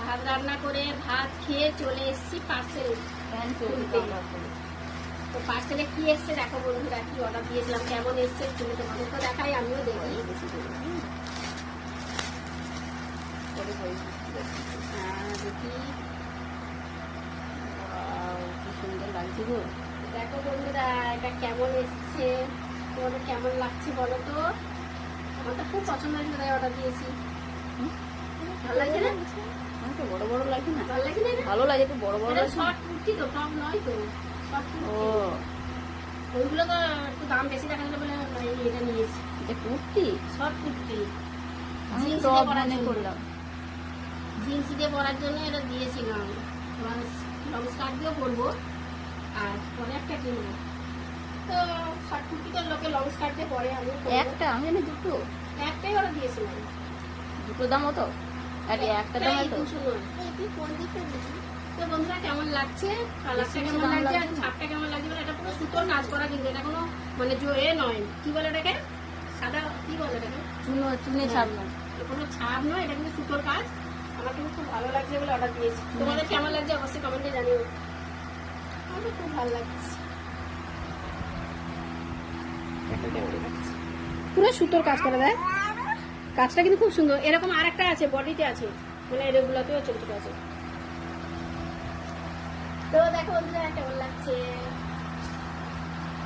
ভাত রান্না করে ভাত খেয়ে চলে এসেছি পার্সেল তুলতে। তো পার্সেলে কি এসছে দেখো বন্ধুরা, কি অর্ডার দিয়েছিলাম, কেমন এসছে তুমি তোমাদের তো দেখাই, আমিও দেখি। দেখি কি সুন্দর লাগছে গো। দেখো বন্ধুরা এটা কেমন এসছে, তোমাদের কেমন লাগছে বলো তো। আমার তো খুব পছন্দ হয়েছে, তাই অর্ডার দিয়েছি। ভালো লাগছে না? আমাকে বড় বড় লাগে না? ভালো লাগছে না? ভালো লাগে, একটু বড় বড় লাগে। শর্ট কুর্তি তো, টপ নয় তো, শর্ট ও কুর্তি। ওইগুলো তো একটু দাম বেশি দেখা যাবে বলে এটা নিয়েছি। এটা কুর্তি? শর্ট কুর্তি আমি জিন্স টপ দিয়ে পরার মনে জন্য। করলাম। জিন্স দিয়ে পরার জন্য এটা দিয়েছিলাম। লং স্কার্ট দিয়েও পরবো, আর পরে একটা কিনবো। তো শর্ট কুর্তি তো লোকে লং স্কার্ট দিয়ে পরে, আমি একটা? আমি জানি দুটো। একটাই ওরা দিয়েছিলাম। দুটো দাম হতো? আরে একটা দাম হতো? 200 নয়। তো বন্ধুরা কেমন লাগছে, কালারটা কেমন দাম লাগছে, আর লাগছে না? ছাপটা কেমন লাগছে, বলে এটা পুরো সুতোর কাজ করা, কিন্তু এটা কোনো মানে এ নয়, কি বলে এটাকে, সাদা কি বলে এটাকে, চুনে ছাপ না। কোনো ছাপ নয়, এটা কিন্তু সুতোর কাজ। আমার কিন্তু খুব ভালো লাগছে বলে অর্ডার দিয়েছি। তোমাদের কেমন লাগছে অবশ্যই কমেন্টে জানিও। আমার তো খুব ভালো লাগছে, পুরো সুতোর কাজ করে দেয়, কাজটা কিন্তু খুব সুন্দর। এরকম আরেকটা আছে, বডিতে আছে, মানে এগুলোতেও ছোট ছোট আছে। তো দেখো বন্ধুরা কেমন লাগছে।